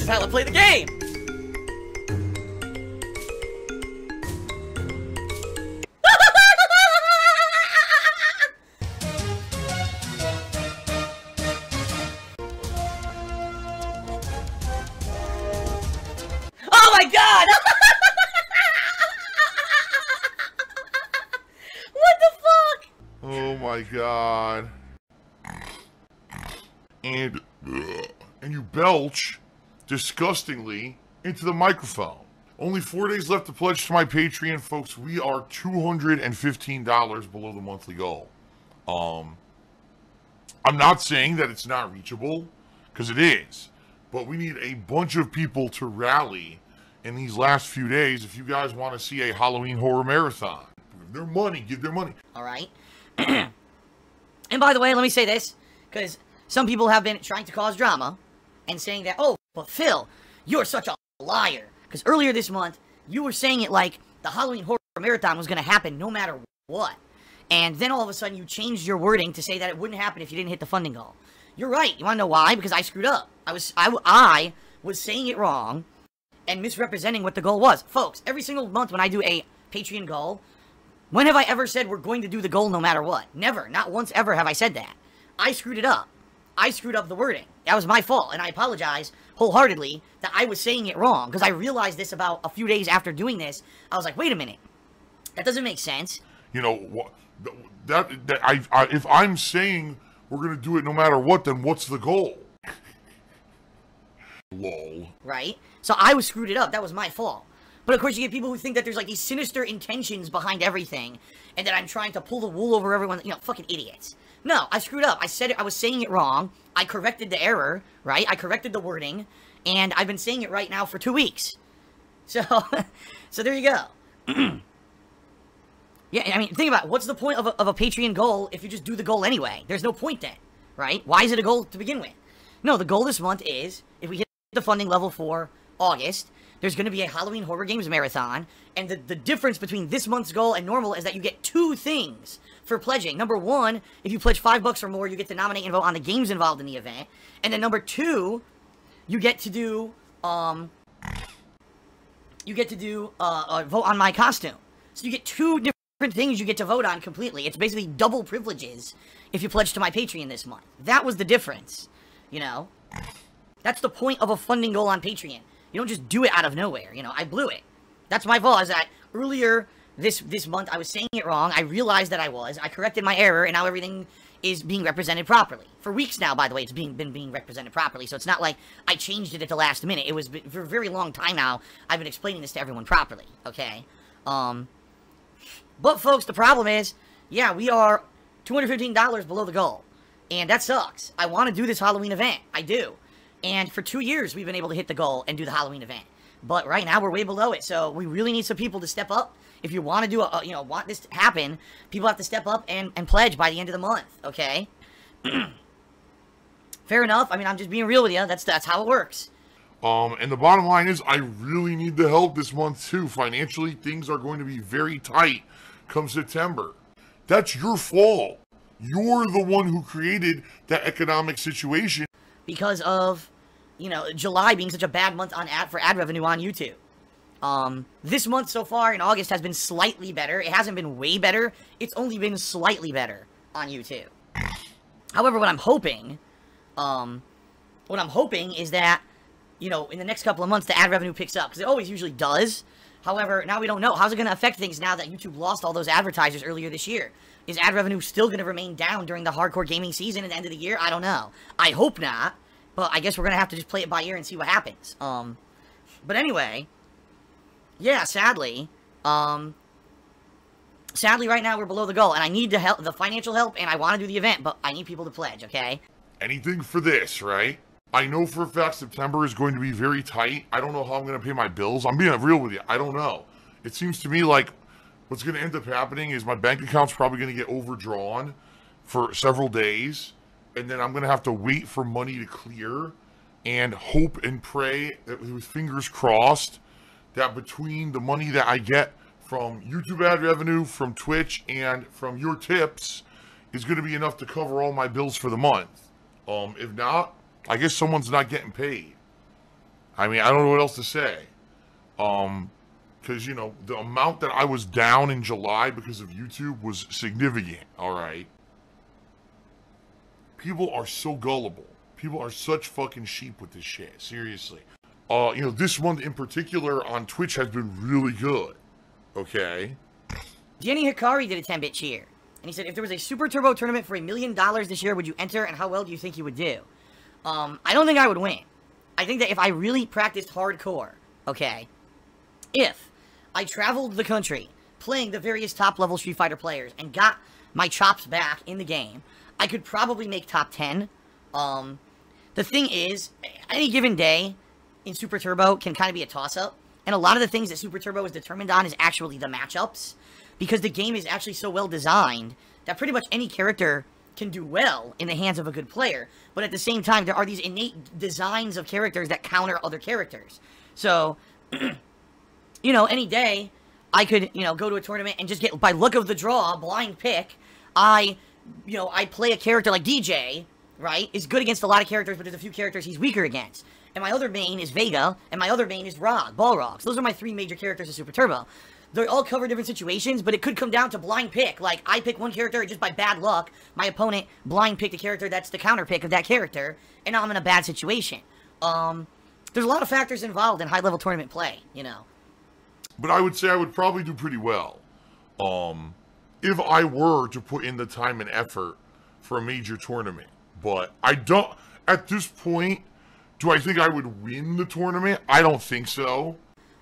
This is how I play the game! Oh my god! What the fuck? Oh my god. And you belch disgustingly into the microphone. Only 4 days left to pledge to my Patreon, folks. We are $215 below the monthly goal. I'm not saying that it's not reachable, because it is. But we need a bunch of people to rally in these last few days if you guys want to see a Halloween horror marathon. Give their money, give their money. All right. And by the way, let me say this, because some people have been trying to cause drama and saying that, oh, but Phil, you're such a liar. Because earlier this month, you were saying it like the Halloween horror marathon was going to happen no matter what. And then all of a sudden you changed your wording to say that it wouldn't happen if you didn't hit the funding goal. You're right. You want to know why? Because I screwed up. I was saying it wrong and misrepresenting what the goal was. Folks, every single month when I do a Patreon goal, when have I ever said we're going to do the goal no matter what? Never. Not once ever have I said that. I screwed it up. I screwed up the wording. That was my fault, and I apologize wholeheartedly that I was saying it wrong, because I realized this about a few days after doing this. I was like, wait a minute. That doesn't make sense. You know, if I'm saying we're going to do it no matter what, then what's the goal? Lol. Right? So I was screwed it up. That was my fault. But of course you get people who think that there's like these sinister intentions behind everything, and that I'm trying to pull the wool over everyone. You know, fucking idiots. No, I screwed up. I said it. I was saying it wrong. I corrected the error, right? I corrected the wording, and I've been saying it right now for 2 weeks. So, so there you go. Yeah, I mean, think about it. What's the point of a Patreon goal if you just do the goal anyway? There's no point then, right? Why is it a goal to begin with? No, the goal this month is, if we hit the funding level for August, there's going to be a Halloween Horror Games Marathon, and the difference between this month's goal and normal is that you get 2 things for pledging. Number 1, if you pledge $5 or more, you get to nominate and vote on the games involved in the event. And then number 2, you get to do, vote on my costume. So you get 2 different things you get to vote on completely. It's basically double privileges if you pledge to my Patreon this month. That was the difference, you know? That's the point of a funding goal on Patreon. You don't just do it out of nowhere, you know? I blew it. That's my fault, is that earlier this month I was saying it wrong. I realized that I corrected my error, and now everything is being represented properly. For weeks now, by the way, it's been being represented properly, so it's not like I changed it at the last minute. It was for a very long time now. I've been explaining this to everyone properly, okay? But folks, the problem is, yeah, we are $215 below the goal, and that sucks. I want to do this Halloween event. I do. And for 2 years, we've been able to hit the goal and do the Halloween event. But right now, we're way below it, so we really need some people to step up. If you want to do want this to happen, people have to step up and pledge by the end of the month, okay? Fair enough. I mean, I'm just being real with you. That's how it works. And the bottom line is, I really need the help this month, too. Financially, things are going to be very tight come September. That's your fault. You're the one who created that economic situation. Because of, July being such a bad month for ad revenue on YouTube. This month so far in August has been slightly better. It hasn't been way better. It's only been slightly better on YouTube. However, what I'm hoping is that, in the next couple of months, the ad revenue picks up. Because it always usually does. However, now we don't know. How's it going to affect things now that YouTube lost all those advertisers earlier this year? Is ad revenue still going to remain down during the hardcore gaming season at the end of the year? I don't know. I hope not. But I guess we're going to have to just play it by ear and see what happens. But anyway, yeah, sadly right now we're below the goal. And I need the financial help, and I want to do the event, but I need people to pledge, okay? Anything for this, right? I know for a fact September is going to be very tight. I don't know how I'm going to pay my bills. I'm being real with you. I don't know. It seems to me like what's going to end up happening is my bank account's probably going to get overdrawn for several days. And then I'm going to have to wait for money to clear and hope and pray, with fingers crossed, that between the money that I get from YouTube ad revenue, from Twitch, and from your tips is going to be enough to cover all my bills for the month. If not, I guess someone's not getting paid. I mean, I don't know what else to say. Because, you know, the amount that I was down in July because of YouTube was significant, all right? People are so gullible. People are such fucking sheep with this shit, seriously. You know, this month in particular on Twitch has been really good, okay? Danny Hikari did a 10-bit cheer. And he said, if there was a Super Turbo tournament for $1 million this year, would you enter, and how well do you think you would do? I don't think I would win. I think that if I really practiced hardcore, okay, if I traveled the country playing the various top-level Street Fighter players and got my chops back in the game, I could probably make top 10. The thing is, any given day in Super Turbo can kind of be a toss-up. And a lot of the things that Super Turbo is determined on is actually the matchups. Because the game is actually so well designed that pretty much any character can do well in the hands of a good player. But at the same time, there are these innate designs of characters that counter other characters. So, you know, any day, I could, go to a tournament and just get, by look of the draw, blind pick, I play a character like DJ, right, is good against a lot of characters, but there's a few characters he's weaker against. And my other main is Vega, and my other main is Balrog. So those are my three major characters in Super Turbo. They all cover different situations, but it could come down to blind pick. Like, I pick one character, and just by bad luck, my opponent blind picked a character that's the counter pick of that character, and now I'm in a bad situation. There's a lot of factors involved in high-level tournament play, you know. But I would say I would probably do pretty well. If I were to put in the time and effort for a major tournament. But I don't, at this point, do I think I would win the tournament? I don't think so.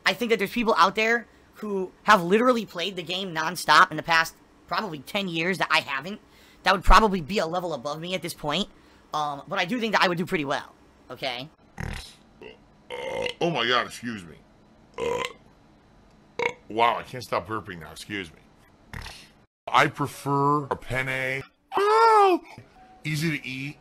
I think that there's people out there who have literally played the game nonstop in the past probably 10 years that I haven't. That would probably be a level above me at this point. But I do think that I would do pretty well. Okay? Oh my god, excuse me. Wow, I can't stop burping now, excuse me. I prefer a penne. Oh! Easy to eat.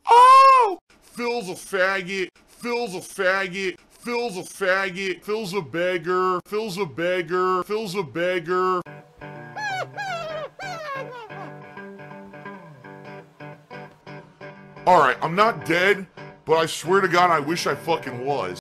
Oh! Phil's a faggot. Phil's a faggot. Phil's a faggot. Phil's a beggar. Phil's a beggar. Phil's a beggar. Alright, I'm not dead, but I swear to God I wish I fucking was.